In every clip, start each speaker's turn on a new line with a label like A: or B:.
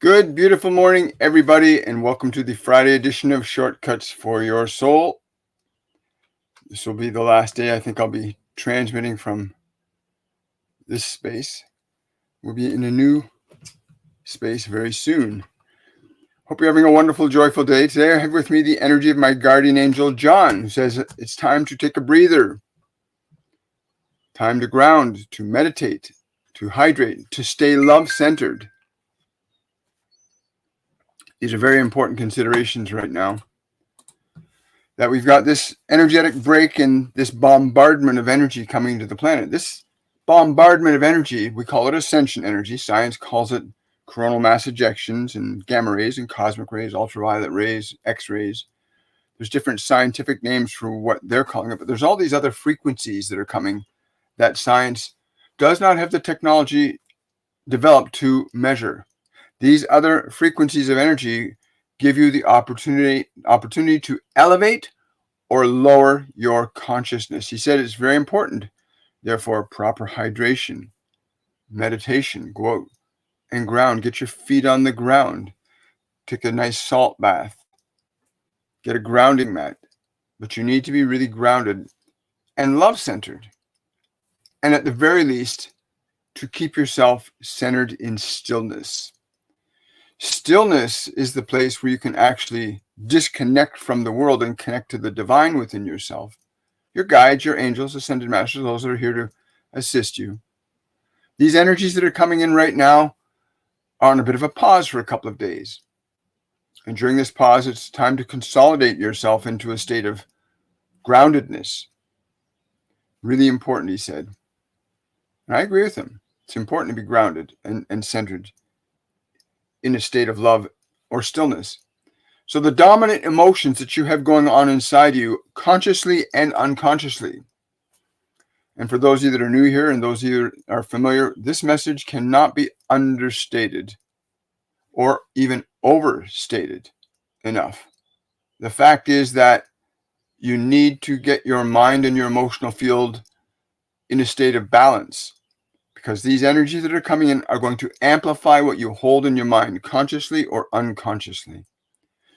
A: Good, beautiful morning, everybody, and welcome to the Friday edition of Shortcuts for Your Soul. This will be the last day I think I'll be transmitting from this space. We'll be in a new space very soon. Hope you're having a wonderful, joyful day. Today I have with me the energy of my guardian angel, John, who says it's time to take a breather, time to ground, to meditate, to hydrate, to stay love-centered. These are very important considerations right now. That we've got this energetic break and this bombardment of energy coming to the planet. This bombardment of energy, we call it ascension energy. Science calls it coronal mass ejections and gamma rays and cosmic rays, ultraviolet rays, X-rays. There's different scientific names for what they're calling it, but there's all these other frequencies that are coming that science does not have the technology developed to measure. These other frequencies of energy give you the opportunity to elevate or lower your consciousness. He said it's very important. Therefore, proper hydration, meditation, go out and ground, get your feet on the ground, take a nice salt bath, get a grounding mat. But you need to be really grounded and love-centered. And at the very least, to keep yourself centered in stillness. Stillness is the place where you can actually disconnect from the world and connect to the divine within yourself. Your guides, your angels, ascended masters, those that are here to assist you. These energies that are coming in right now are on a bit of a pause for a couple of days. And during this pause, it's time to consolidate yourself into a state of groundedness. Really important, he said. And I agree with him. It's important to be grounded and centered in a state of love or stillness. So the dominant emotions that you have going on inside you, consciously and unconsciously. And for those of you that are new here and those of you that are familiar, this message cannot be understated or even overstated enough. The fact is that you need to get your mind and your emotional field in a state of balance, because these energies that are coming in are going to amplify what you hold in your mind, consciously or unconsciously.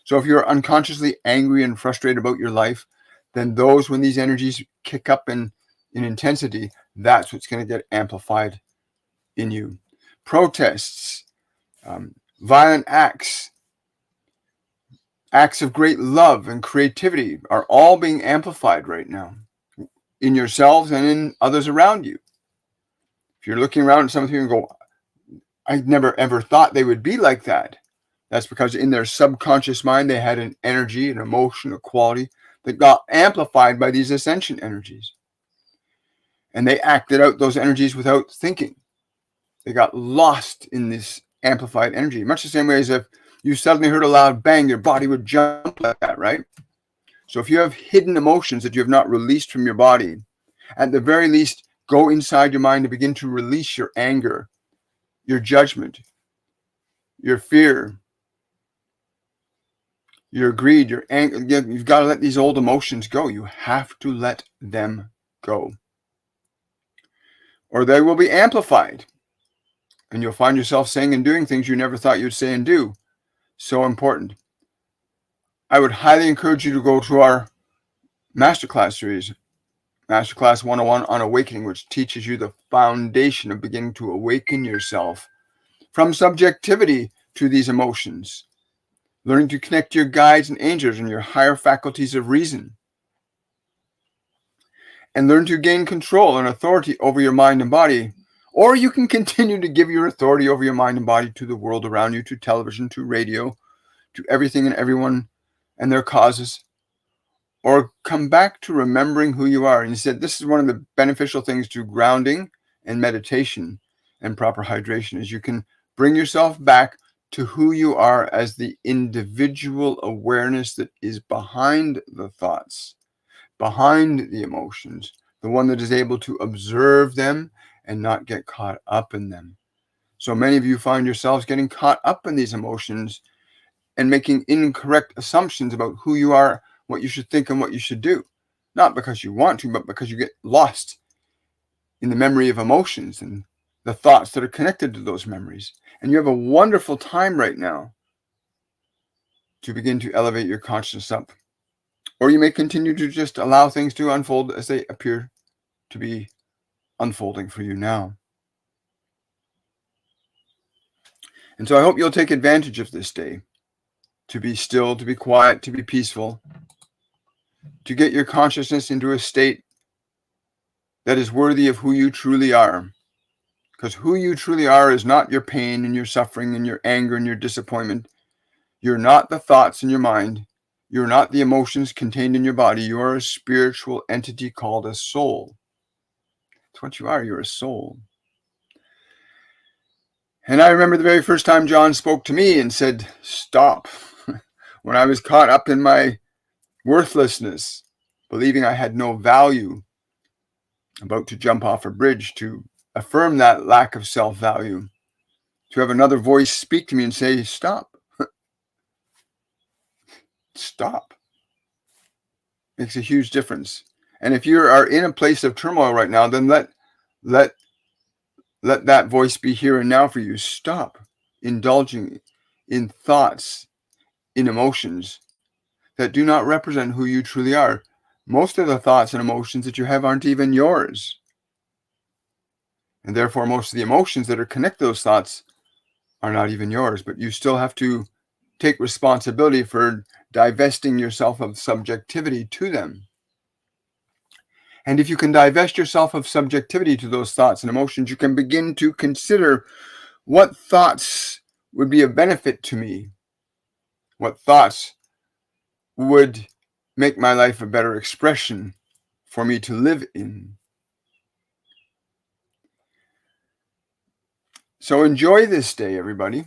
A: So if you're unconsciously angry and frustrated about your life, then when these energies kick up in intensity, that's what's going to get amplified in you. Protests, violent acts of great love and creativity are all being amplified right now in yourselves and in others around you. If you're looking around at some people and go, I never ever thought they would be like that. That's because in their subconscious mind, they had an energy, an emotion, a quality that got amplified by these ascension energies. And they acted out those energies without thinking. They got lost in this amplified energy. Much the same way as if you suddenly heard a loud bang, your body would jump like that, right? So if you have hidden emotions that you have not released from your body, at the very least, go inside your mind and begin to release your anger, your judgment, your fear, your greed, your anger. You've got to let these old emotions go. You have to let them go, or they will be amplified. And you'll find yourself saying and doing things you never thought you'd say and do. So important. I would highly encourage you to go to our masterclass series, Masterclass 101 on Awakening, which teaches you the foundation of beginning to awaken yourself from subjectivity to these emotions, learning to connect your guides and angels and your higher faculties of reason, and learn to gain control and authority over your mind and body. Or you can continue to give your authority over your mind and body to the world around you, to television, to radio, to everything and everyone and their causes. Or come back to remembering who you are. And he said this is one of the beneficial things to grounding and meditation and proper hydration, is you can bring yourself back to who you are as the individual awareness that is behind the thoughts, behind the emotions, the one that is able to observe them and not get caught up in them. So many of you find yourselves getting caught up in these emotions and making incorrect assumptions about who you are, what you should think, and what you should do. Not because you want to, but because you get lost in the memory of emotions and the thoughts that are connected to those memories. And you have a wonderful time right now to begin to elevate your consciousness up. Or you may continue to just allow things to unfold as they appear to be unfolding for you now. And so I hope you'll take advantage of this day to be still, to be quiet, to be peaceful, to get your consciousness into a state that is worthy of who you truly are. Because who you truly are is not your pain and your suffering and your anger and your disappointment. You're not the thoughts in your mind. You're not the emotions contained in your body. You are a spiritual entity called a soul. That's what you are. You're a soul. And I remember the very first time John spoke to me and said, stop. When I was caught up in my worthlessness, believing I had no value, about to jump off a bridge, to affirm that lack of self-value, to have another voice speak to me and say, stop. Stop. Makes a huge difference. And if you are in a place of turmoil right now, then let that voice be here and now for you. Stop indulging in thoughts, in emotions that do not represent who you truly are. Most of the thoughts and emotions that you have aren't even yours. And therefore, most of the emotions that are connected to those thoughts are not even yours. But you still have to take responsibility for divesting yourself of subjectivity to them. And if you can divest yourself of subjectivity to those thoughts and emotions, you can begin to consider what thoughts would be of benefit to me. What thoughts would make my life a better expression for me to live in. So enjoy this day, everybody.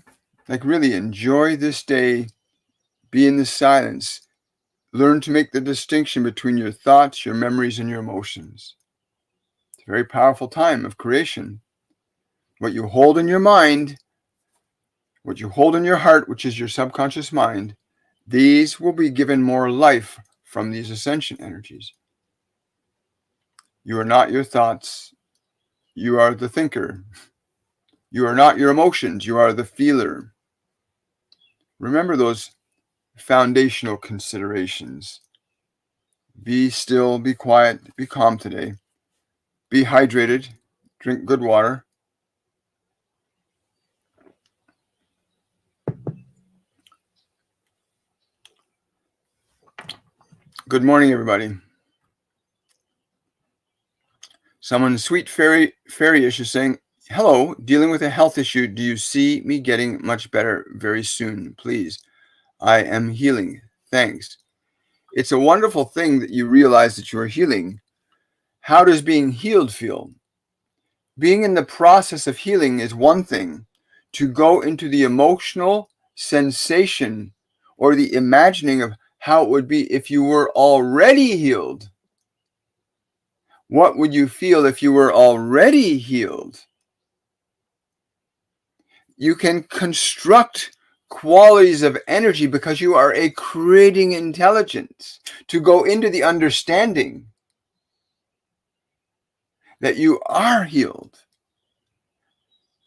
A: Like really enjoy this day. Be in the silence. Learn to make the distinction between your thoughts, your memories, and your emotions. It's a very powerful time of creation. What you hold in your mind, what you hold in your heart, which is your subconscious mind, these will be given more life from these ascension energies. You are not your thoughts. You are the thinker. You are not your emotions. You are the feeler. Remember those foundational considerations. Be still, be quiet, be calm today. Be hydrated, drink good water. Good morning, everybody. Someone sweet fairy-ish is saying, hello, dealing with a health issue. Do you see me getting much better very soon? Please. I am healing. Thanks. It's a wonderful thing that you realize that you are healing. How does being healed feel? Being in the process of healing is one thing. To go into the emotional sensation or the imagining of how it would be if you were already healed. What would you feel if you were already healed? You can construct qualities of energy because you are a creating intelligence to go into the understanding that you are healed.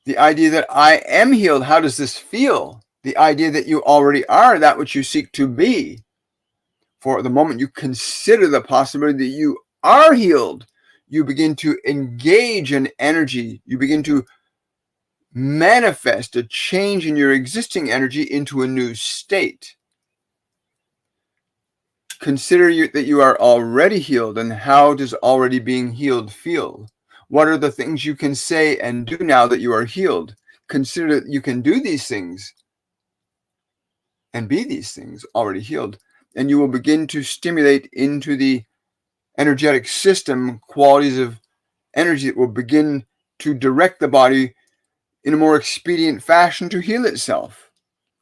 A: The idea that I am healed, how does this feel? The idea that you already are that which you seek to be. For the moment you consider the possibility that you are healed, you begin to engage in energy. You begin to manifest a change in your existing energy into a new state. Consider that you are already healed, and how does already being healed feel? What are the things you can say and do now that you are healed? Consider that you can do these things and be these things already healed, and you will begin to stimulate into the energetic system qualities of energy that will begin to direct the body in a more expedient fashion to heal itself,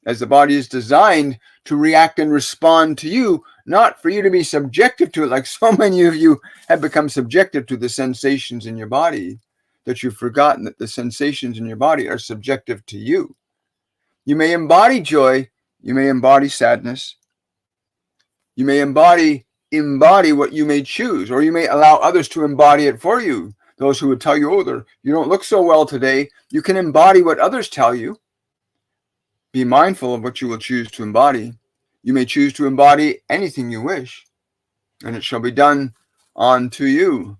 A: as the body is designed to react and respond to you, not for you to be subjective to it, like so many of you have become subjective to the sensations in your body, that you've forgotten that the sensations in your body are subjective to you. You may embody joy You may embody sadness. You may embody what you may choose, or you may allow others to embody it for you. Those who would tell you, oh, you don't look so well today. You can embody what others tell you. Be mindful of what you will choose to embody. You may choose to embody anything you wish, and it shall be done unto you.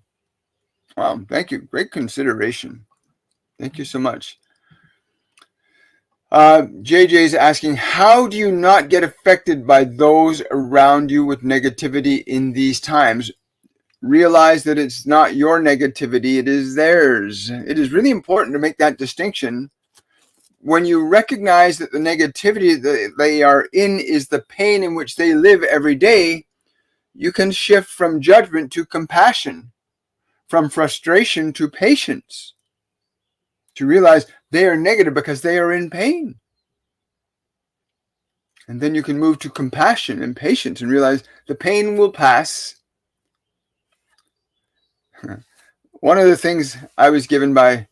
A: Wow, thank you. Great consideration. Thank you so much. JJ is asking, how do you not get affected by those around you with negativity in these times? Realize that it's not your negativity, it is theirs. It is really important to make that distinction. When you recognize that the negativity that they are in is the pain in which they live every day, you can shift from judgment to compassion, from frustration to patience, to realize they are negative because they are in pain. And then you can move to compassion and patience and realize the pain will pass. One of the things I was given by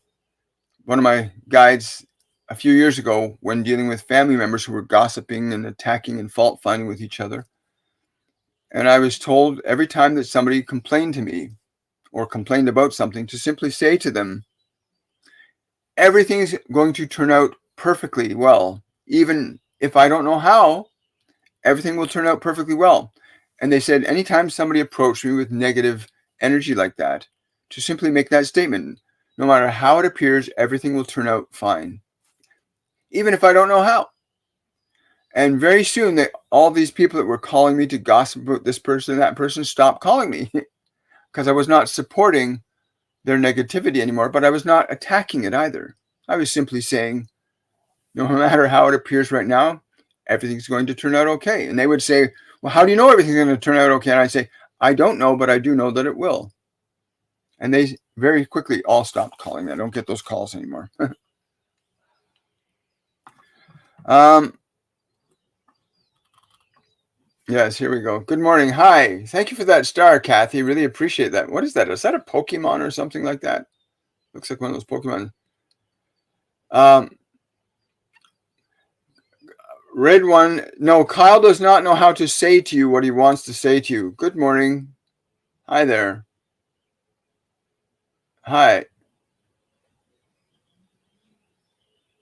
A: one of my guides a few years ago when dealing with family members who were gossiping and attacking and fault finding with each other. And I was told every time that somebody complained to me or complained about something to simply say to them, everything's going to turn out perfectly well. Even if I don't know how, everything will turn out perfectly well. And they said, anytime somebody approached me with negative energy like that, to simply make that statement, no matter how it appears, everything will turn out fine. Even if I don't know how. And very soon, all these people that were calling me to gossip about this person and that person stopped calling me because I was not supporting their negativity anymore, but I was not attacking it either. I was simply saying, no matter how it appears right now, everything's going to turn out okay. And they would say, well, how do you know everything's going to turn out okay? And I say, I don't know, but I do know that it will. And they very quickly all stopped calling me. I don't get those calls anymore. Yes, here we go. Good morning. Hi. Thank you for that star, Kathy. Really appreciate that. What is that? Is that a Pokemon or something like that? Looks like one of those Pokemon. Red one. No, Kyle does not know how to say to you what he wants to say to you. Good morning. Hi there. Hi.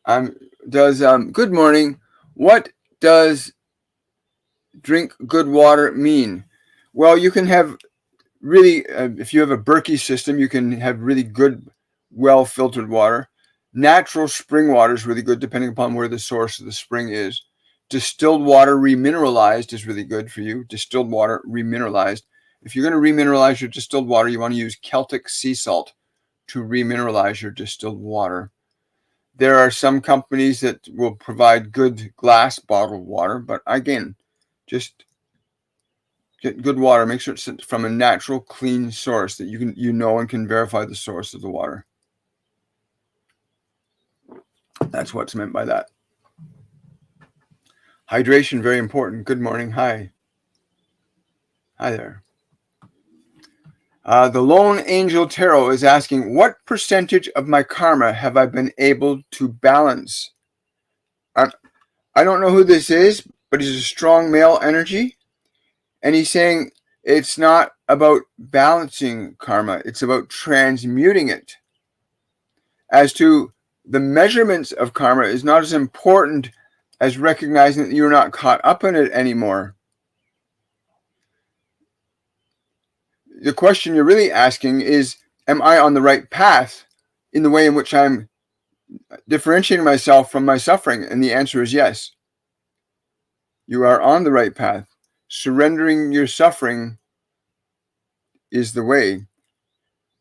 A: Good morning. What does drink good water mean? Well, you can have really, if you have a Berkey system, you can have really good, well-filtered water. Natural spring water is really good, depending upon where the source of the spring is. Distilled water remineralized is really good for you. Distilled water remineralized. If you're going to remineralize your distilled water, you want to use Celtic sea salt to remineralize your distilled water. There are some companies that will provide good glass bottled water, but again, just get good water. Make sure it's from a natural, clean source that you know and can verify the source of the water. That's what's meant by that. Hydration, very important. Good morning. Hi. Hi there. The Lone Angel Tarot is asking, what percentage of my karma have I been able to balance? I don't know who this is, but he's a strong male energy. And he's saying it's not about balancing karma. It's about transmuting it. As to the measurements of karma is not as important as recognizing that you're not caught up in it anymore. The question you're really asking is, am I on the right path in the way in which I'm differentiating myself from my suffering? And the answer is yes. You are on the right path. Surrendering your suffering is the way.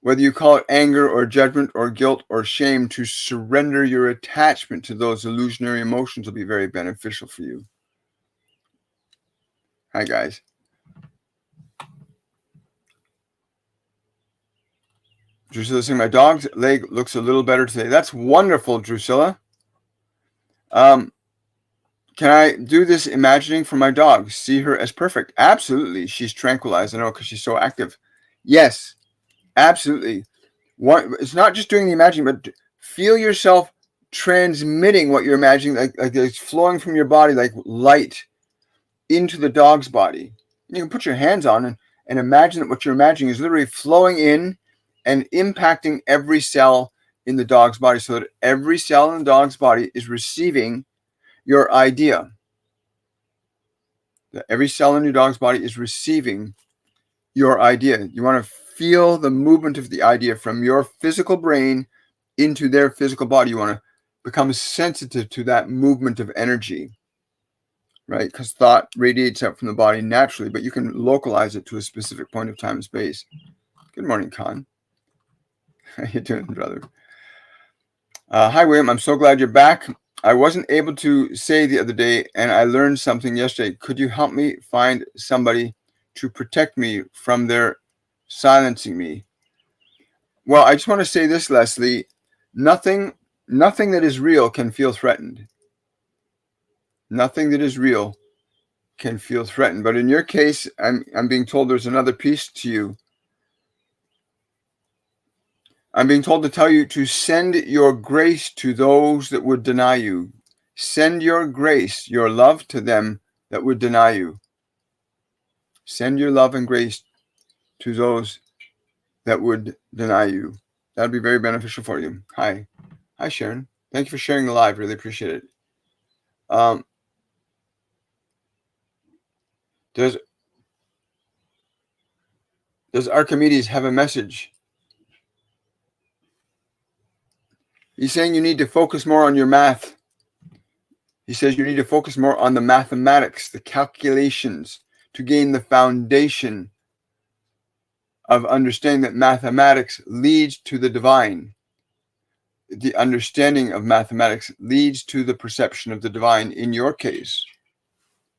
A: Whether you call it anger or judgment or guilt or shame, to surrender your attachment to those illusionary emotions will be very beneficial for you. Hi, guys. Drusilla saying, my dog's leg looks a little better today. That's wonderful, Drusilla. Can I do this imagining for my dog? See her as perfect? Absolutely. She's tranquilized. I know, because she's so active. Yes, absolutely. It's not just doing the imagining, but feel yourself transmitting what you're imagining, like it's flowing from your body like light into the dog's body. You can put your hands on and imagine that what you're imagining is literally flowing in and impacting every cell in the dog's body, so that every cell in the dog's body is receiving your idea. That every cell in your dog's body is receiving your idea. You want to feel the movement of the idea from your physical brain into their physical body. You want to become sensitive to that movement of energy, right? Because thought radiates out from the body naturally, but you can localize it to a specific point of time and space. Good morning, Con. How you doing, brother? Hi, William. I'm so glad you're back. I wasn't able to say the other day, and I learned something yesterday. Could you help me find somebody to protect me from their silencing me? Well, I just want to say this, Leslie. Nothing that is real can feel threatened. Nothing that is real can feel threatened. But in your case, I'm being told there's another piece to you. I'm being told to tell you to send your grace to those that would deny you. Send your grace, your love to them that would deny you. Send your love and grace to those that would deny you. That would be very beneficial for you. Hi, Sharon. Thank you for sharing the live. Really appreciate it. Does Archimedes have a message? He's saying you need to focus more on your math. He says you need to focus more on the mathematics, the calculations, to gain the foundation of understanding that mathematics leads to the divine. The understanding of mathematics leads to the perception of the divine in your case.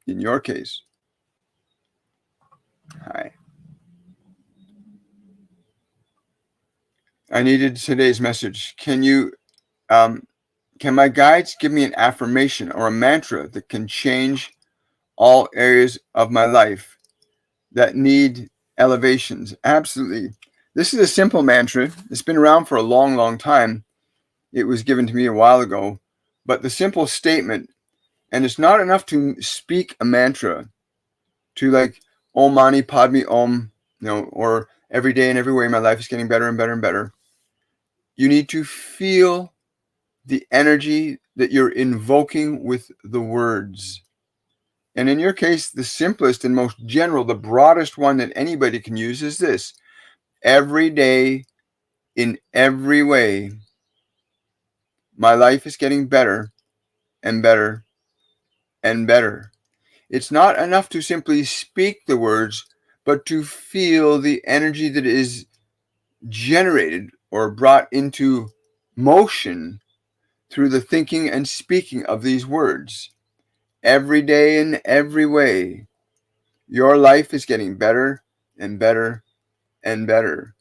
A: In your case. Hi. I needed today's message. Can my guides give me an affirmation or a mantra that can change all areas of my life that need elevations? Absolutely. This is a simple mantra. It's been around for a long, long time. It was given to me a while ago. But the simple statement, and it's not enough to speak a mantra to like Om Mani Padme Om, or every day and every way my life is getting better and better and better. You need to feel the energy that you're invoking with the words. And in your case, the simplest and most general, the broadest one that anybody can use is this. Every day, in every way, my life is getting better and better and better. It's not enough to simply speak the words, but to feel the energy that is generated or brought into motion through the thinking and speaking of these words. Every day in every way, your life is getting better and better and better.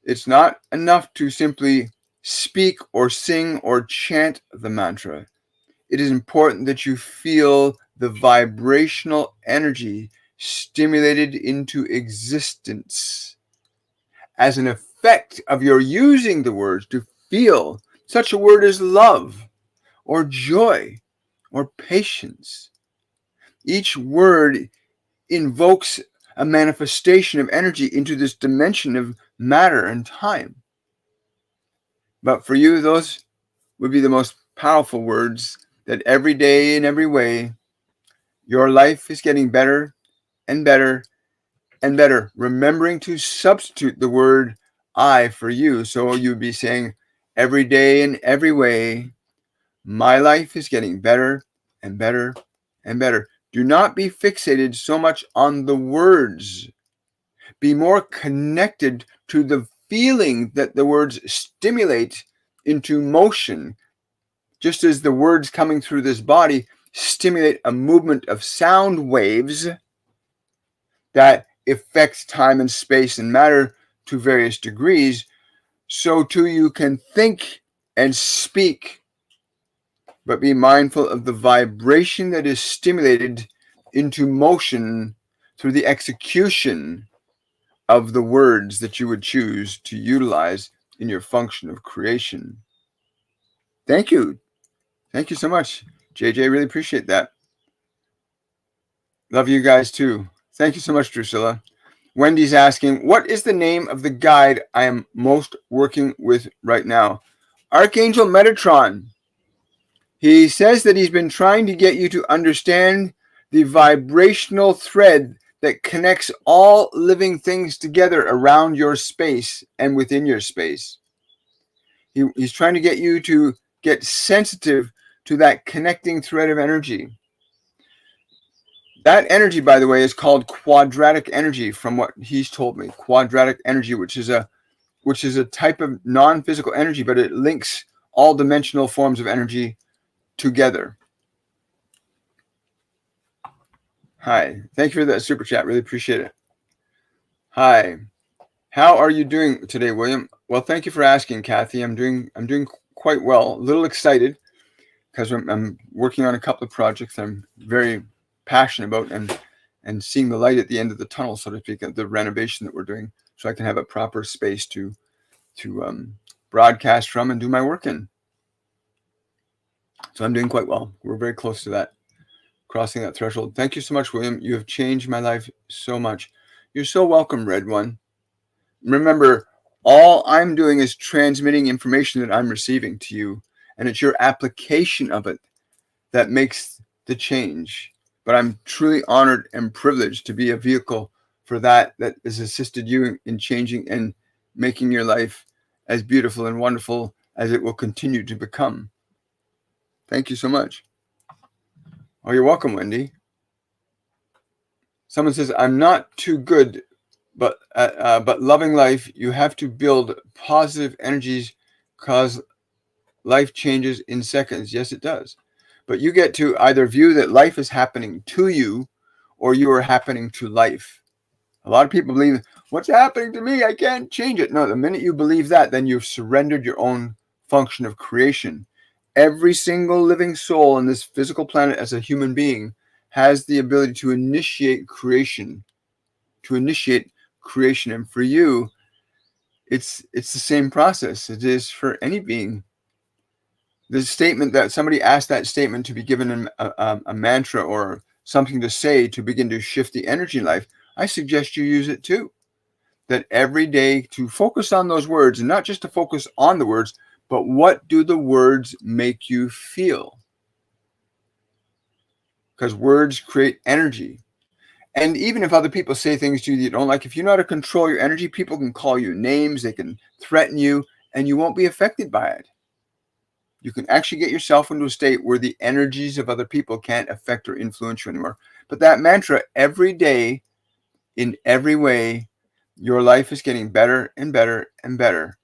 A: It's not enough to simply speak or sing or chant the mantra. It is important that you feel the vibrational energy stimulated into existence as an effect of your using the words to feel such a word as love or joy or patience. Each word invokes a manifestation of energy into this dimension of matter and time. But for you, those would be the most powerful words, that every day in every way, your life is getting better and better and better. Remembering to substitute the word I for you. So you'd be saying, every day in every way, my life is getting better and better and better. Do not be fixated so much on the words. Be more connected to the feeling that the words stimulate into motion. Just as the words coming through this body stimulate a movement of sound waves that affects time and space and matter to various degrees, so too you can think and speak, but be mindful of the vibration that is stimulated into motion through the execution of the words that you would choose to utilize in your function of creation. Thank you. Thank you so much, JJ. Really appreciate that. Love you guys too. Thank you so much, Drusilla. Wendy's asking, what is the name of the guide I am most working with right now? Archangel Metatron. He says that he's been trying to get you to understand the vibrational thread that connects all living things together around your space and within your space. He's trying to get you to get sensitive to that connecting thread of energy. That energy, by the way, is called quadratic energy, from what he's told me. Quadratic energy, which is a type of non-physical energy, but it links all dimensional forms of energy together. Hi. Thank you for that super chat. Really appreciate it. Hi. How are you doing today, William? Well, thank you for asking, Kathy. I'm doing quite well. A little excited because I'm working on a couple of projects I'm very passionate about and seeing the light at the end of the tunnel, so to speak, of the renovation that we're doing, so I can have a proper space to broadcast from and do my work in. So I'm doing quite well. We're very close to that, crossing that threshold. Thank you so much, William. You have changed my life so much. You're so welcome, Red One. Remember, all I'm doing is transmitting information that I'm receiving to you, and it's your application of it that makes the change. But I'm truly honored and privileged to be a vehicle for that has assisted you in changing and making your life as beautiful and wonderful as it will continue to become. Thank you so much. Oh, you're welcome, Wendy. Someone says, I'm not too good, but loving life, you have to build positive energies because life changes in seconds. Yes, it does. But you get to either view that life is happening to you or you are happening to life. A lot of people believe, what's happening to me? I can't change it. No, the minute you believe that, then you've surrendered your own function of creation. Every single living soul on this physical planet as a human being has the ability to initiate creation. And for you, it's the same process it is for any being. The statement that somebody asked that statement to be given a mantra or something to say to begin to shift the energy in life, I suggest you use it too. That every day to focus on those words, and not just to focus on the words, but what do the words make you feel? Because words create energy. And even if other people say things to you that you don't like, if you know how to control your energy, people can call you names, they can threaten you, and you won't be affected by it. You can actually get yourself into a state where the energies of other people can't affect or influence you anymore. But that mantra, every day, in every way, your life is getting better and better and better.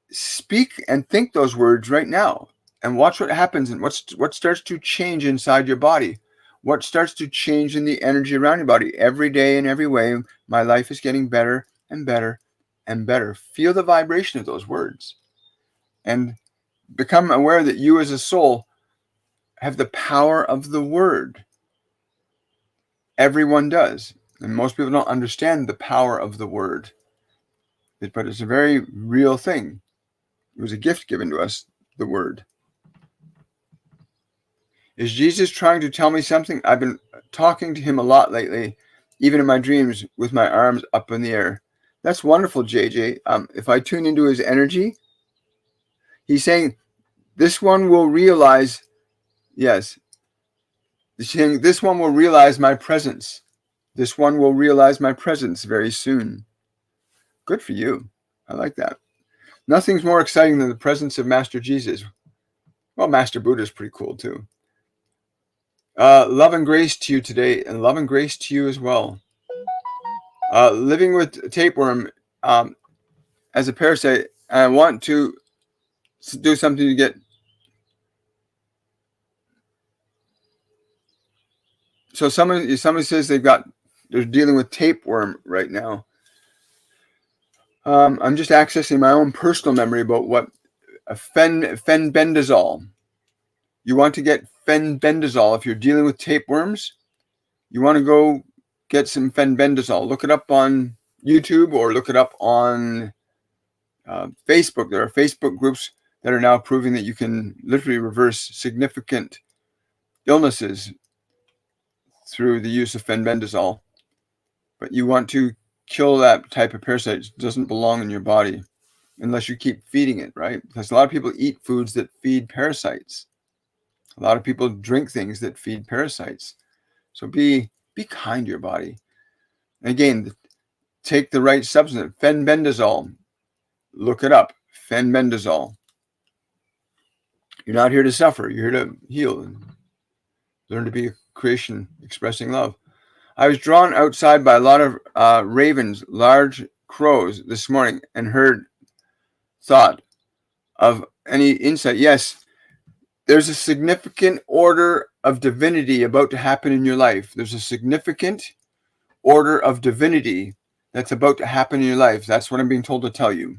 A: Speak and think those words right now and watch what happens and what starts to change inside your body. What starts to change in the energy around your body. Every day in every way, my life is getting better and better and better. Feel the vibration of those words and become aware that you as a soul have the power of the word. Everyone does. And most people don't understand the power of the word. But it's a very real thing. It was a gift given to us, the word. Is Jesus trying to tell me something? I've been talking to him a lot lately, even in my dreams, with my arms up in the air. That's wonderful, JJ. If I tune into his energy, he's saying, this one will realize, yes, he's saying, this one will realize my presence. This one will realize my presence very soon. Good for you. I like that. Nothing's more exciting than the presence of Master Jesus. Well, Master Buddha is pretty cool too. Love and grace to you today, and love and grace to you as well. Living with tapeworm as a parasite, I want to do something to get. So somebody says they're dealing with tapeworm right now. I'm just accessing my own personal memory about what fenbendazole. You want to get fenbendazole if you're dealing with tapeworms. You want to go get some fenbendazole. Look it up on YouTube or look it up on Facebook. There are Facebook groups that are now proving that you can literally reverse significant illnesses through the use of fenbendazole. But you want to kill that type of parasite. It doesn't belong in your body unless you keep feeding it, right? Because a lot of people eat foods that feed parasites. A lot of people drink things that feed parasites. So be kind to your body. And again, take the right substance. Fenbendazole. Look it up. Fenbendazole. You're not here to suffer. You're here to heal and learn to be a creation expressing love. I was drawn outside by a lot of ravens, large crows this morning, and thought of any insight. Yes, there's a significant order of divinity about to happen in your life. There's a significant order of divinity that's about to happen in your life. That's what I'm being told to tell you.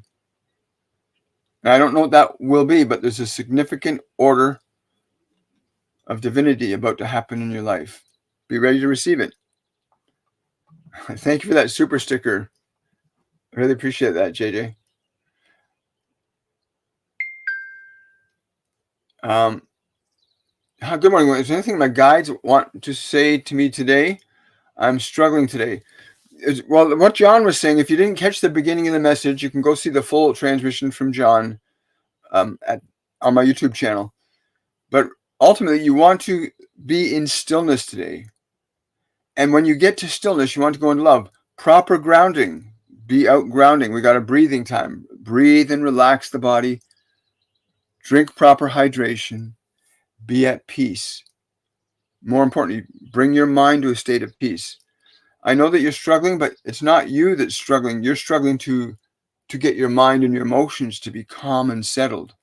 A: And I don't know what that will be, but there's a significant order of divinity about to happen in your life. Be ready to receive it. Thank you for that super sticker. I really appreciate that, JJ. Good morning. Is there anything my guides want to say to me today? I'm struggling today. Well, what John was saying, if you didn't catch the beginning of the message, you can go see the full transmission from John on my YouTube channel. But ultimately, you want to be in stillness today. And when you get to stillness, you want to go into love. Proper grounding. Be out grounding. We got a breathing time. Breathe and relax the body. Drink proper hydration. Be at peace. More importantly, bring your mind to a state of peace. I know that you're struggling, but it's not you that's struggling. You're struggling to get your mind and your emotions to be calm and settled.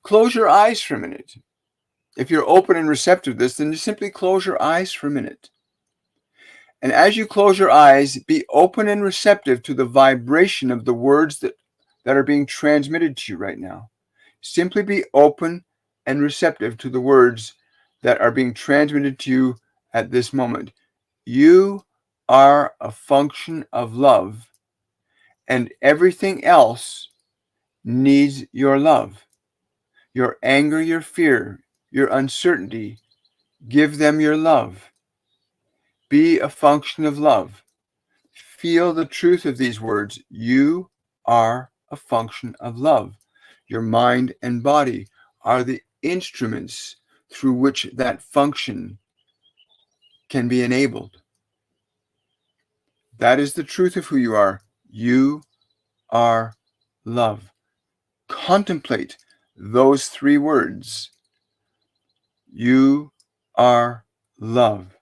A: Close your eyes for a minute. If you're open and receptive to this, then just simply close your eyes for a minute. And as you close your eyes, be open and receptive to the vibration of the words that are being transmitted to you right now. Simply be open and receptive to the words that are being transmitted to you at this moment. You are a function of love, and everything else needs your love. Your anger, your fear, your uncertainty, give them your love. Be a function of love. Feel the truth of these words. You are a function of love. Your mind and body are the instruments through which that function can be enabled. That is the truth of who you are. You are love. Contemplate those three words. You are love.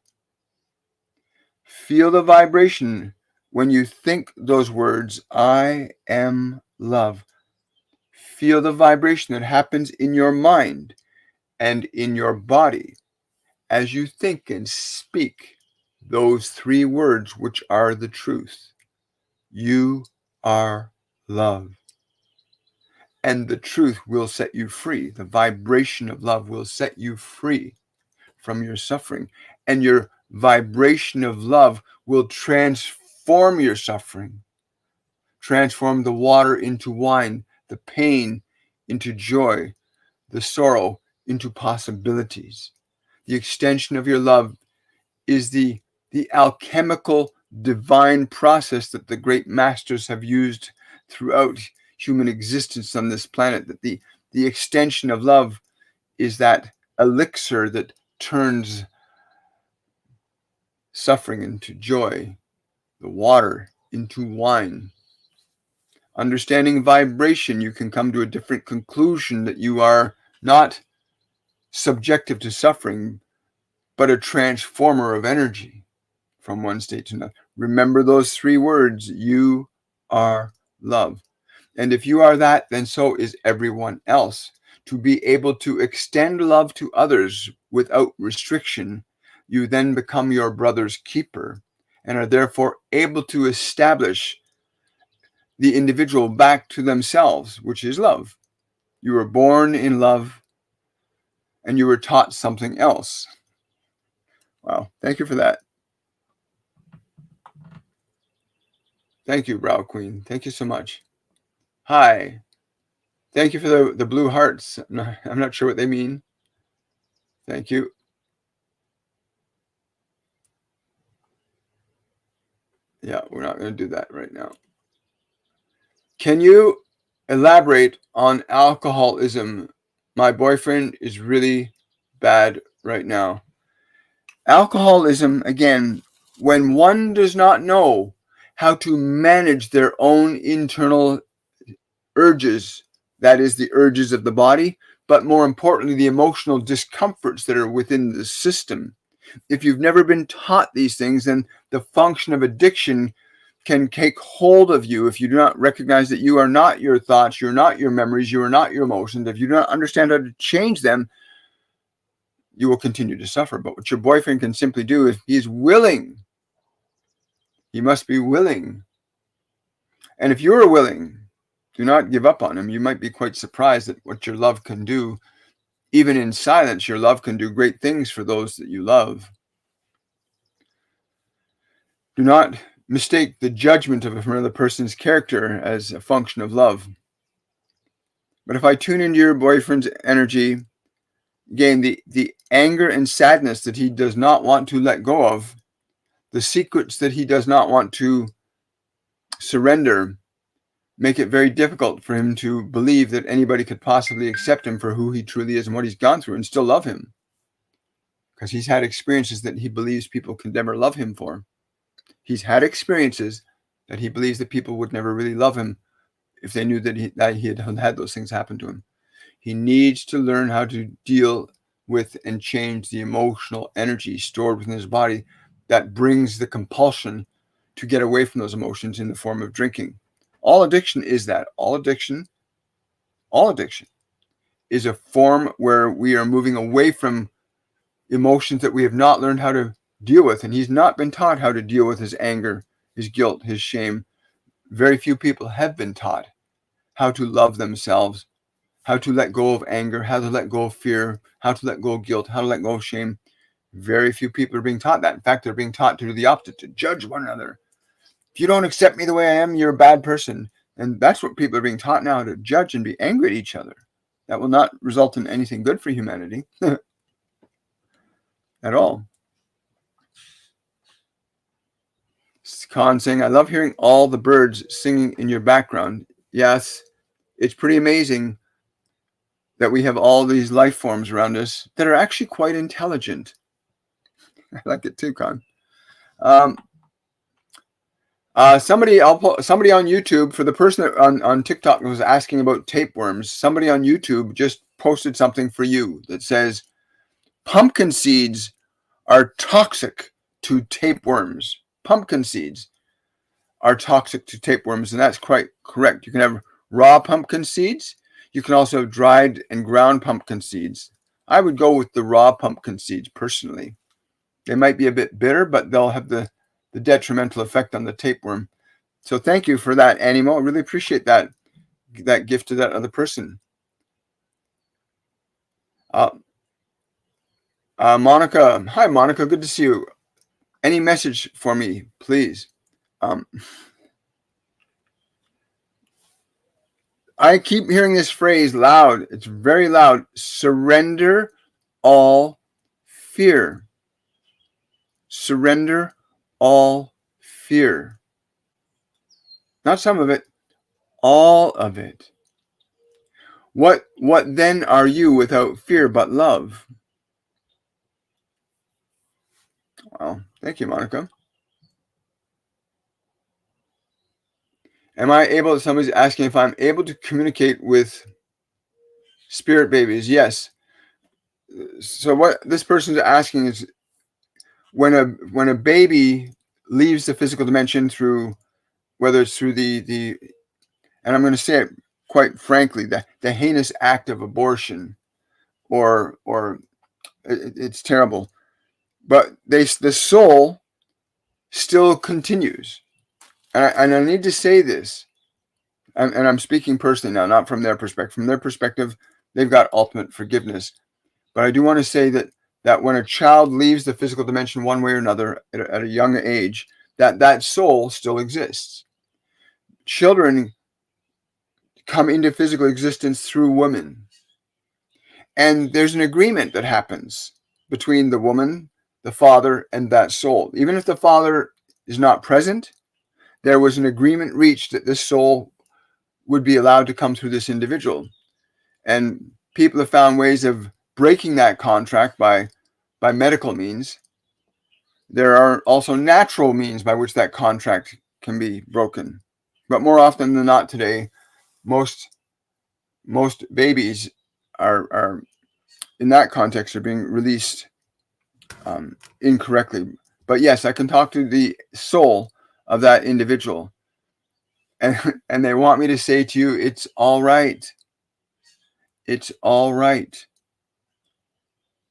A: Feel the vibration when you think those words, I am love. Feel the vibration that happens in your mind and in your body as you think and speak those three words, which are the truth. You are love. And the truth will set you free. The vibration of love will set you free from your suffering. And your vibration of love will transform your suffering. Transform the water into wine, the pain into joy, the sorrow into possibilities. The extension of your love is the alchemical divine process that the great masters have used throughout human existence on this planet. That the extension of love is that elixir that turns suffering into joy, the water into wine. Understanding vibration, you can come to a different conclusion that you are not subjective to suffering, but a transformer of energy from one state to another. Remember those three words, you are love. And if you are that, then so is everyone else. To be able to extend love to others without restriction, you then become your brother's keeper and are therefore able to establish the individual back to themselves, which is love. You were born in love and you were taught something else. Wow. Thank you for that. Thank you, Brow Queen. Thank you so much. Hi. Thank you for the blue hearts. I'm not sure what they mean. Thank you. Yeah, we're not going to do that right now. Can you elaborate on alcoholism? My boyfriend is really bad right now. Alcoholism, again, when one does not know how to manage their own internal urges, that is, the urges of the body, but more importantly, the emotional discomforts that are within the system. If you've never been taught these things, then the function of addiction can take hold of you. If you do not recognize that you are not your thoughts, you're not your memories, you are not your emotions, if you do not understand how to change them, you will continue to suffer. But what your boyfriend can simply do, if he's willing, he must be willing. And if you're willing, do not give up on him. You might be quite surprised at what your love can do. Even in silence, your love can do great things for those that you love. Do not mistake the judgment of another person's character as a function of love. But if I tune into your boyfriend's energy, again, the anger and sadness that he does not want to let go of, the secrets that he does not want to surrender, make it very difficult for him to believe that anybody could possibly accept him for who he truly is and what he's gone through and still love him. Because he's had experiences that he believes people can never love him for. He's had experiences that he believes that people would never really love him if they knew that he had had those things happen to him. He needs to learn how to deal with and change the emotional energy stored within his body that brings the compulsion to get away from those emotions in the form of drinking. All addiction is that. All addiction is a form where we are moving away from emotions that we have not learned how to deal with. And he's not been taught how to deal with his anger, his guilt, his shame. Very few people have been taught how to love themselves, how to let go of anger, how to let go of fear, how to let go of guilt, how to let go of shame. Very few people are being taught that. In fact, they're being taught to do the opposite, to judge one another. If you don't accept me the way I am, you're a bad person. And that's what people are being taught now, to judge and be angry at each other. That will not result in anything good for humanity at all. Khan saying, I love hearing all the birds singing in your background. Yes, it's pretty amazing that we have all these life forms around us that are actually quite intelligent. I like it too, Khan. Somebody on YouTube, for the person that on TikTok was asking about tapeworms, somebody on YouTube just posted something for you that says, pumpkin seeds are toxic to tapeworms. Pumpkin seeds are toxic to tapeworms, and that's quite correct. You can have raw pumpkin seeds. You can also have dried and ground pumpkin seeds. I would go with the raw pumpkin seeds personally. They might be a bit bitter, but they'll have the detrimental effect on the tapeworm. So thank you for that, Animo. I really appreciate that gift to that other person. Monica, hi Monica, good to see you. Any message for me, please? I keep hearing this phrase loud. It's very loud. Surrender all fear. Surrender all fear. Not some of it, all of it. What then are you without fear but love? Well, thank you, Monica. Am I able, somebody's asking if I'm able to communicate with spirit babies? Yes. So what this person's asking is, when a baby leaves the physical dimension through, whether it's through the and I'm going to say it quite frankly, the heinous act of abortion, or it's terrible, but the soul still continues. And I need to say this, and I'm speaking personally now, not from their perspective. From their perspective, they've got ultimate forgiveness. But I do want to say that when a child leaves the physical dimension one way or another at a young age, that soul still exists. Children come into physical existence through women. And there's an agreement that happens between the woman, the father, and that soul. Even if the father is not present, there was an agreement reached that this soul would be allowed to come through this individual. And people have found ways of breaking that contract by medical means. There are also natural means by which that contract can be broken. But more often than not today, most babies are in that context are being released incorrectly. But yes, I can talk to the soul of that individual. And they want me to say to you, it's all right. It's all right.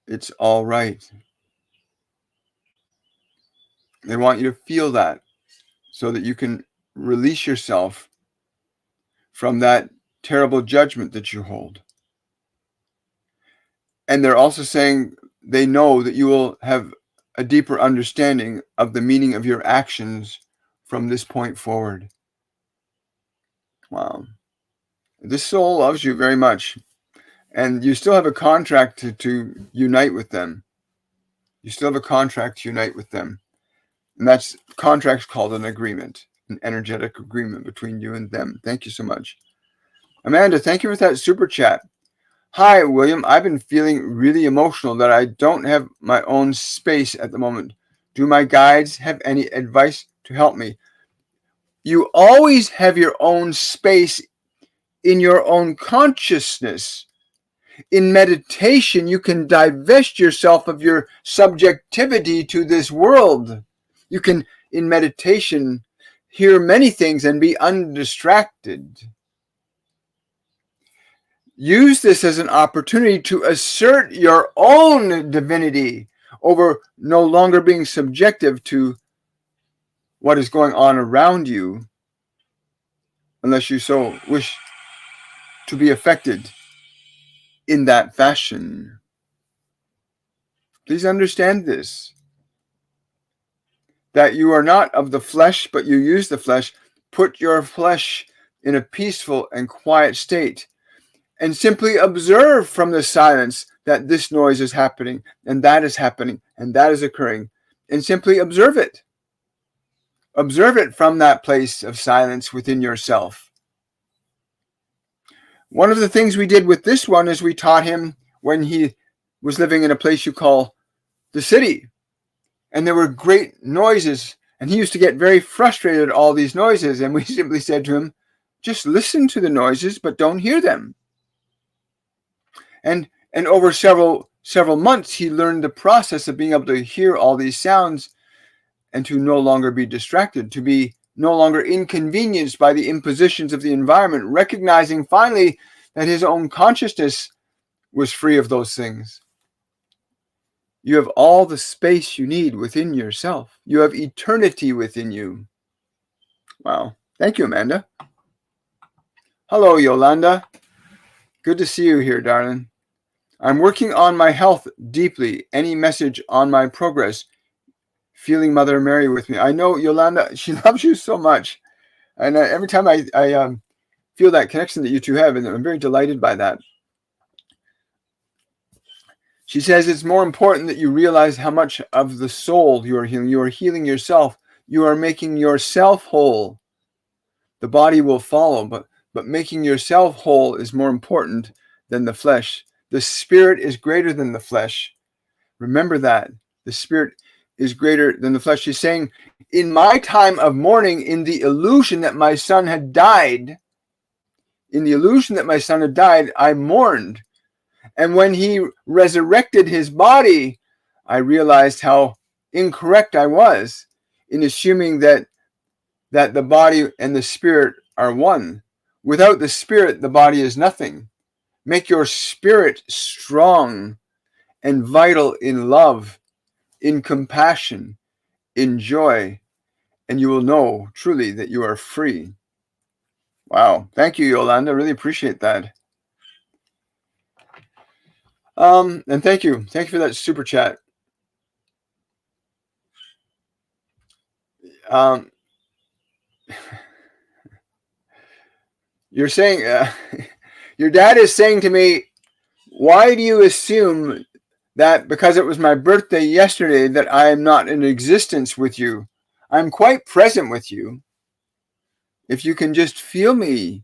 A: It's all right. They want you to feel that so that you can release yourself from that terrible judgment that you hold. And they're also saying they know that you will have a deeper understanding of the meaning of your actions from this point forward. Wow. This soul loves you very much. And you still have a contract to unite with them. You still have a contract to unite with them. And that's contract's called an agreement, an energetic agreement between you and them. Thank you so much. Amanda, thank you for that super chat. Hi, William. I've been feeling really emotional that I don't have my own space at the moment. Do my guides have any advice to help me? You always have your own space in your own consciousness. In meditation, you can divest yourself of your subjectivity to this world. You can, in meditation, hear many things and be undistracted. Use this as an opportunity to assert your own divinity over no longer being subjective to what is going on around you, unless you so wish to be affected in that fashion. Please understand this, that you are not of the flesh, but you use the flesh. Put your flesh in a peaceful and quiet state and simply observe from the silence that this noise is happening and that is happening and that is occurring, and simply observe it. Observe it from that place of silence within yourself. One of the things we did with this one is we taught him when he was living in a place you call the city, and there were great noises, and he used to get very frustrated at all these noises, and we simply said to him, just listen to the noises, but don't hear them. And over several months, he learned the process of being able to hear all these sounds and to no longer be distracted, to be no longer inconvenienced by the impositions of the environment, recognizing finally that his own consciousness was free of those things. You have all the space you need within yourself. You have eternity within you. Wow. Thank you, Amanda. Hello, Yolanda. Good to see you here, darling. I'm working on my health deeply. Any message on my progress? Feeling Mother Mary with me. I know Yolanda, she loves you so much. And every time I feel that connection that you two have, and I'm very delighted by that. She says it's more important that you realize how much of the soul you are healing. You are healing yourself. You are making yourself whole. The body will follow, but making yourself whole is more important than the flesh. The spirit is greater than the flesh. Remember that. The spirit is greater than the flesh. She's saying, in my time of mourning, in the illusion that my son had died, I mourned. And when he resurrected his body, I realized how incorrect I was in assuming that the body and the spirit are one. Without the spirit, the body is nothing. Make your spirit strong and vital in love, in compassion, in joy, and you will know truly that you are free. Wow. Thank you, Yolanda. Really appreciate that. And thank you. Thank you for that super chat. You're saying, your dad is saying to me, why do you assume that because it was my birthday yesterday that I am not in existence with you? I'm quite present with you. If you can just feel me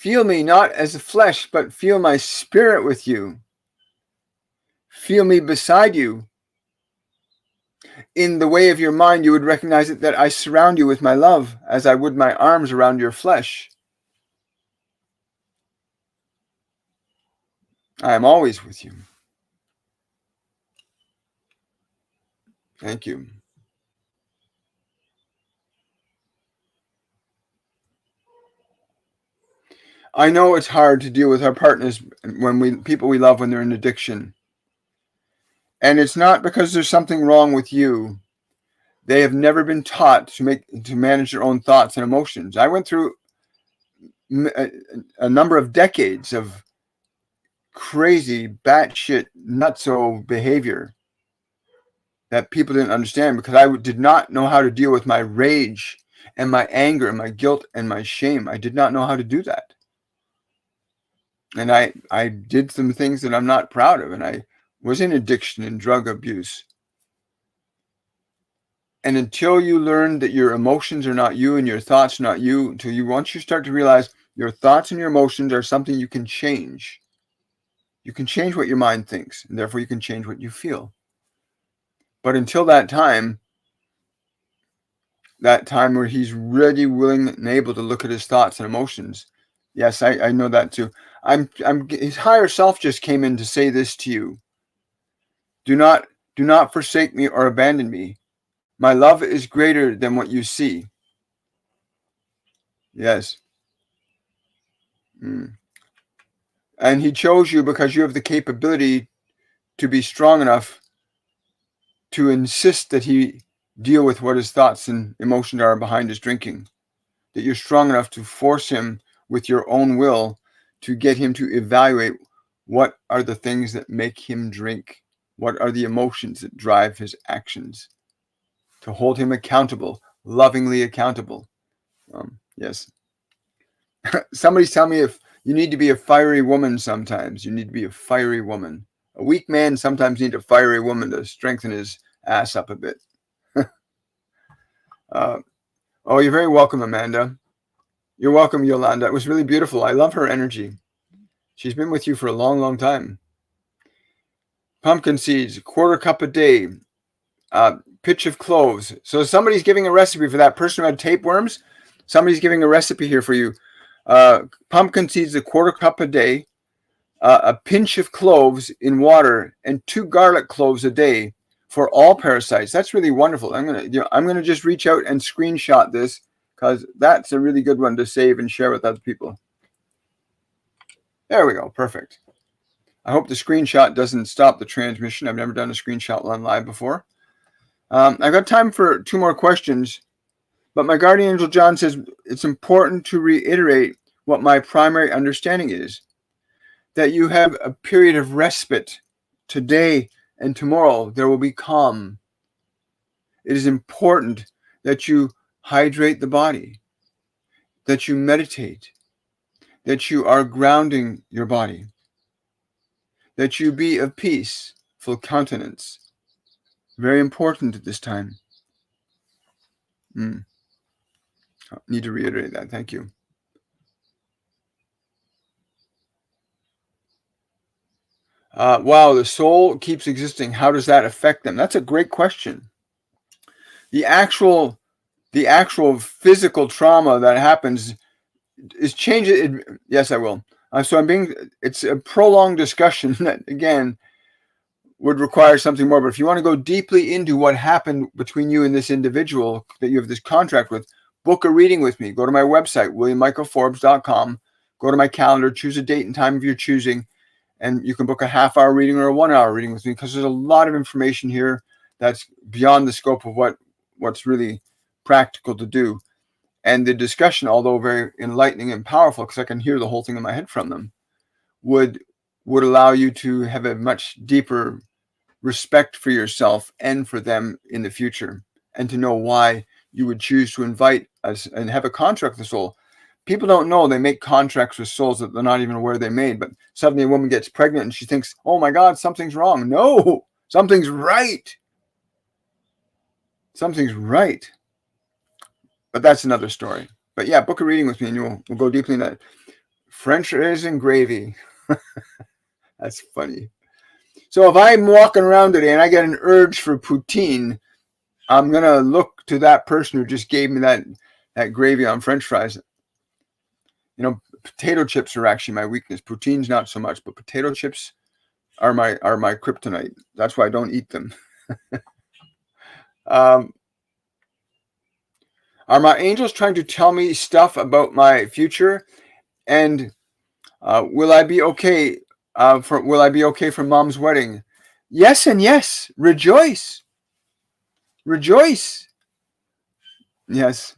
A: not as a flesh, but feel my spirit with you. Feel me beside you. In the way of your mind, you would recognize it that I surround you with my love as I would my arms around your flesh. I am always with you. Thank you. I know it's hard to deal with our partners when people we love when they're in addiction. And it's not because there's something wrong with you. They have never been taught to manage their own thoughts and emotions. I went through a number of decades of crazy, batshit, nutso behavior that people didn't understand because I did not know how to deal with my rage and my anger and my guilt and my shame. I did not know how to do that. And I did some things that I'm not proud of, and I was in addiction and drug abuse. And until you learn that your emotions are not you and your thoughts not you, once you start to realize your thoughts and your emotions are something you can change. You can change what your mind thinks, and therefore you can change what you feel. But until that time where he's ready, willing, and able to look at his thoughts and emotions, yes, I know that too. His higher self just came in to say this to you. Do not forsake me or abandon me. My love is greater than what you see. Yes. And he chose you because you have the capability to be strong enough to insist that he deal with what his thoughts and emotions are behind his drinking. That you're strong enough to force him with your own will to get him to evaluate what are the things that make him drink. What are the emotions that drive his actions? To hold him accountable, lovingly accountable. Yes. Somebody's telling me if you need to be a fiery woman sometimes. You need to be a fiery woman. A weak man sometimes needs a fiery woman to strengthen his ass up a bit. Oh, you're very welcome, Amanda. You're welcome, Yolanda. It was really beautiful. I love her energy. She's been with you for a long, long time. Pumpkin seeds, 1/4 cup a day. Pitch of cloves. So somebody's giving a recipe for that person who had tapeworms. Somebody's giving a recipe here for you. Pumpkin seeds, 1/4 cup a day. A pinch of cloves in water, and 2 garlic cloves a day for all parasites. That's really wonderful. I'm gonna just reach out and screenshot this because that's a really good one to save and share with other people. There we go. Perfect. I hope the screenshot doesn't stop the transmission. I've never done a screenshot on live before. I've got time for 2 more questions, but my guardian angel John says it's important to reiterate what my primary understanding is. That you have a period of respite today and tomorrow. There will be calm. It is important that you hydrate the body, that you meditate, that you are grounding your body, that you be of peace, full countenance. Very important at this time. I need to reiterate that. Thank you. Wow, the soul keeps existing. How does that affect them? That's a great question. The actual physical trauma that happens is changing. Yes, I will. It's a prolonged discussion that, again, would require something more. But if you want to go deeply into what happened between you and this individual that you have this contract with, book a reading with me. Go to my website, williammichaelforbes.com. Go to my calendar, choose a date and time of your choosing, and you can book a half-hour reading or a 1-hour reading with me because there's a lot of information here that's beyond the scope of what's really practical to do. And the discussion, although very enlightening and powerful, because I can hear the whole thing in my head from them, would allow you to have a much deeper respect for yourself and for them in the future, and to know why you would choose to invite us and have a contract with the soul. people don't know they make contracts with souls that they're not even aware they made, but suddenly a woman gets pregnant and she thinks, oh my God, something's wrong. No, something's right. Something's right. But that's another story. But yeah, book a reading with me and we'll go deeply in that. French fries and gravy. That's funny. So if I'm walking around today and I get an urge for poutine, I'm going to look to that person who just gave me that gravy on French fries. You know, potato chips are actually my weakness. Poutine's not so much, but potato chips are my kryptonite. That's why I don't eat them. Are my angels trying to tell me stuff about my future? And will I be okay? Will I be okay for Mom's wedding? Yes and yes. Rejoice. Rejoice. Yes.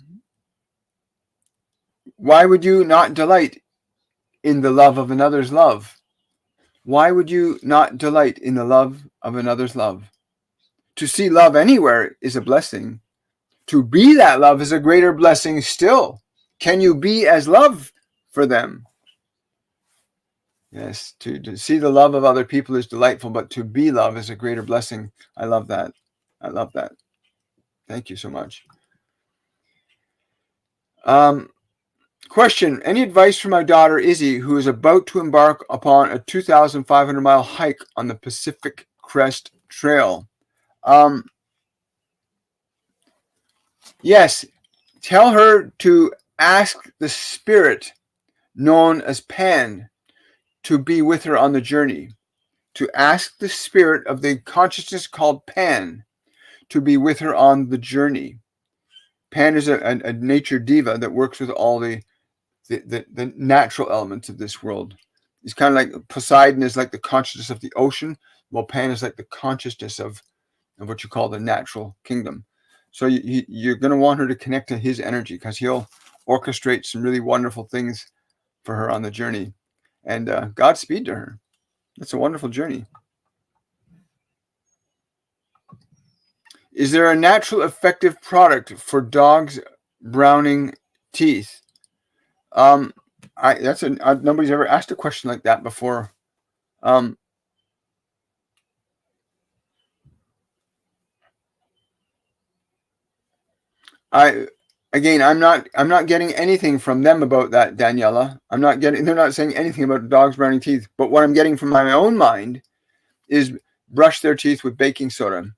A: Why would you not delight in the love of another's love? Why would you not delight in the love of another's love? To see love anywhere is a blessing. To be that love is a greater blessing still. Can you be as love for them? Yes, to see the love of other people is delightful, but to be love is a greater blessing. I love that. I love that. Thank you so much. Question. Any advice for my daughter, Izzy, who is about to embark upon a 2,500-mile hike on the Pacific Crest Trail? Yes. Tell her to ask the spirit known as Pan to be with her on the journey. To ask the spirit of the consciousness called Pan to be with her on the journey. Pan is a nature diva that works with all the natural elements of this world. It's kind of like Poseidon is like the consciousness of the ocean, while Pan is like the consciousness of what you call the natural kingdom. So you're going to want her to connect to his energy because he'll orchestrate some really wonderful things for her on the journey. And Godspeed to her. It's a wonderful journey. Is there a natural effective product for dogs browning teeth? Nobody's ever asked a question like that before. I'm not getting anything from them about that, Daniela. They're not saying anything about dogs browning teeth. But what I'm getting from my own mind is brush their teeth with baking soda.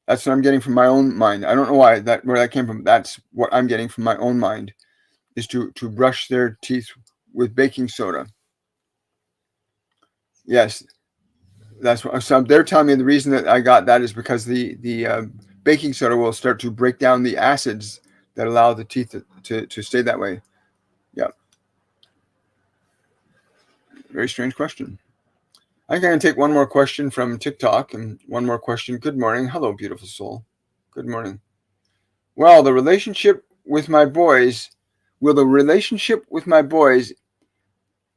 A: That's what I'm getting from my own mind. I don't know where that came from. That's what I'm getting from my own mind, is to brush their teeth with baking soda. Yes, that's what. So they're telling me the reason that I got that is because the baking soda will start to break down the acids that allow the teeth to stay that way. Yeah. Very strange question. I'm going to take one more question from TikTok and one more question. Good morning. Hello, beautiful soul. Good morning. Well, the relationship with my boys, will the relationship with my boys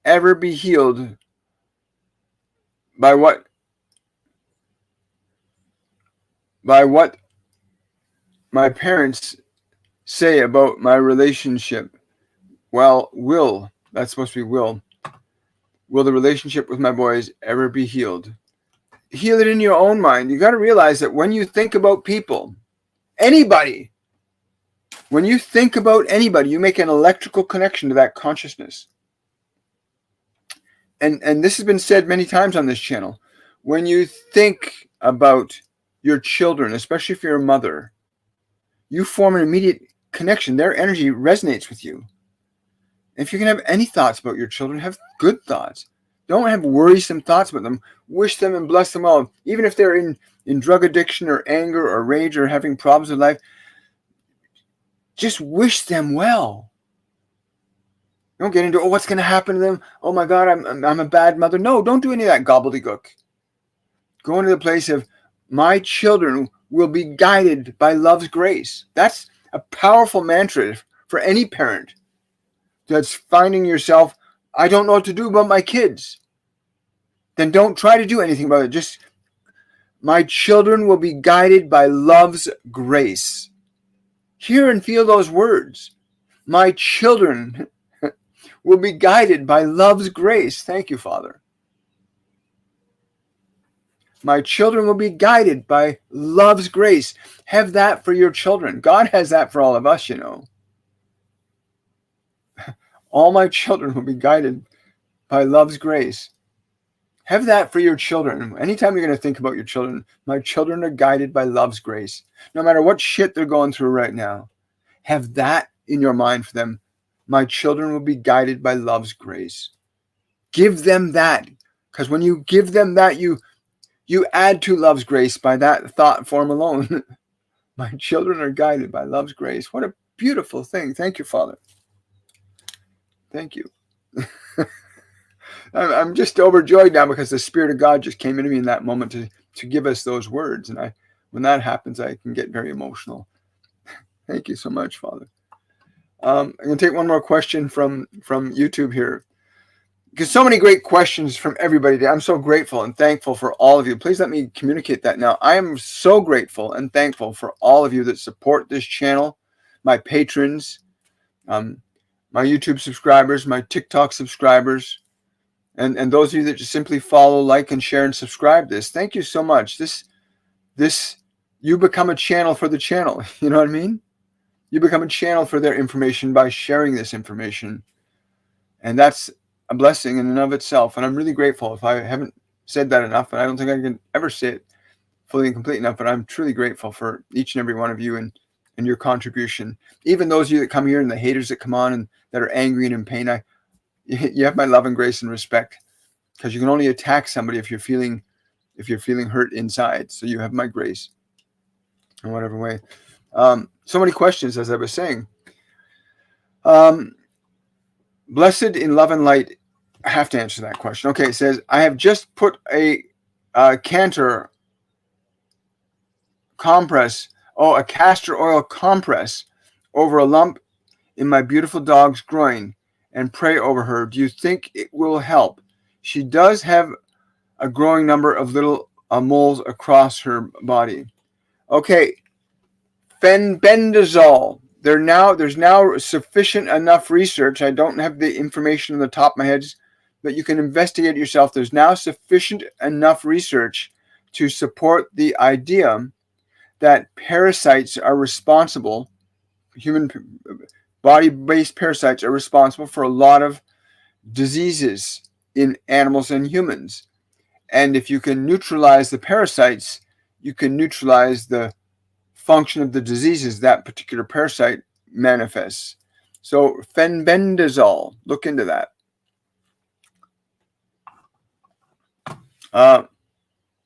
A: ever be healed by what my parents say about my relationship? Well, that's supposed to be will the relationship with my boys ever be healed? Heal it in your own mind. You got to realize that when you think about people, when you think about anybody, you make an electrical connection to that consciousness. And this has been said many times on this channel. When you think about your children, especially if you're a mother, you form an immediate connection. Their energy resonates with you. If you can have any thoughts about your children, have good thoughts. Don't have worrisome thoughts about them. Wish them and bless them all. Even if they're in drug addiction or anger or rage or having problems in life, just wish them well. Don't get into, what's going to happen to them? Oh my God, I'm a bad mother. No, don't do any of that gobbledygook. Go into the place of, my children will be guided by love's grace. That's a powerful mantra for any parent that's finding yourself, I don't know what to do about my kids. Then don't try to do anything about it. Just, my children will be guided by love's grace. Hear and feel those words. My children will be guided by love's grace. Thank you, Father. My children will be guided by love's grace. Have that for your children. God has that for all of us, you know. All my children will be guided by love's grace. Have that for your children. Anytime you're going to think about your children, my children are guided by love's grace. No matter what shit they're going through right now, have that in your mind for them. My children will be guided by love's grace. Give them that, because when you give them that, you add to love's grace by that thought form alone. My children are guided by love's grace. What a beautiful thing. Thank you, Father. Thank you. I'm just overjoyed now because the Spirit of God just came into me in that moment to give us those words. And when that happens, I can get very emotional. Thank you so much, Father. I'm going to take one more question from YouTube here. Because so many great questions from everybody today. I'm so grateful and thankful for all of you. Please let me communicate that now. I am so grateful and thankful for all of you that support this channel, my patrons, my YouTube subscribers, my TikTok subscribers, and those of you that just simply follow, like, and share and subscribe this. Thank you so much. This you become a channel for the channel. You know what I mean? You become a channel for their information by sharing this information. And that's a blessing in and of itself. And I'm really grateful. If I haven't said that enough, and I don't think I can ever say it fully and complete enough, but I'm truly grateful for each and every one of you and your contribution. Even those of you that come here and the haters that come on and that are angry and in pain, you have my love and grace and respect, because you can only attack somebody if you're feeling hurt inside. So you have my grace in whatever way. So many questions, as I was saying. Blessed in love and light. I have to answer that question. Okay, it says, I have just put a castor oil compress over a lump in my beautiful dog's groin and pray over her. Do you think it will help? She does have a growing number of little moles across her body. Okay, fenbendazole. There's now sufficient enough research. I don't have the information on the top of my head, but you can investigate yourself. There's now sufficient enough research to support the idea that parasites are responsible, human body-based parasites are responsible for a lot of diseases in animals and humans. And if you can neutralize the parasites, you can neutralize the function of the diseases that particular parasite manifests. So fenbendazole, look into that.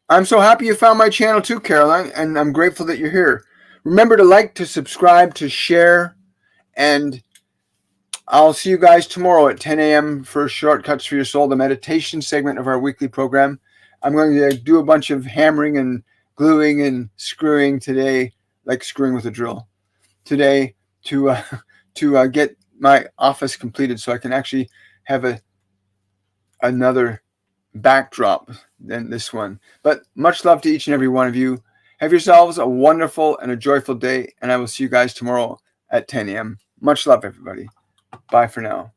A: I'm so happy you found my channel too, Caroline, and I'm grateful that you're here. Remember to like, to subscribe, to share, and I'll see you guys tomorrow at 10 a.m. for Shortcuts for Your Soul, the meditation segment of our weekly program. I'm going to do a bunch of hammering and gluing and screwing today, like screwing with a drill today, to get my office completed so I can actually have another backdrop than this one. But much love to each and every one of you. Have yourselves a wonderful and a joyful day, and I will see you guys tomorrow at 10 a.m. Much love, everybody. Bye for now.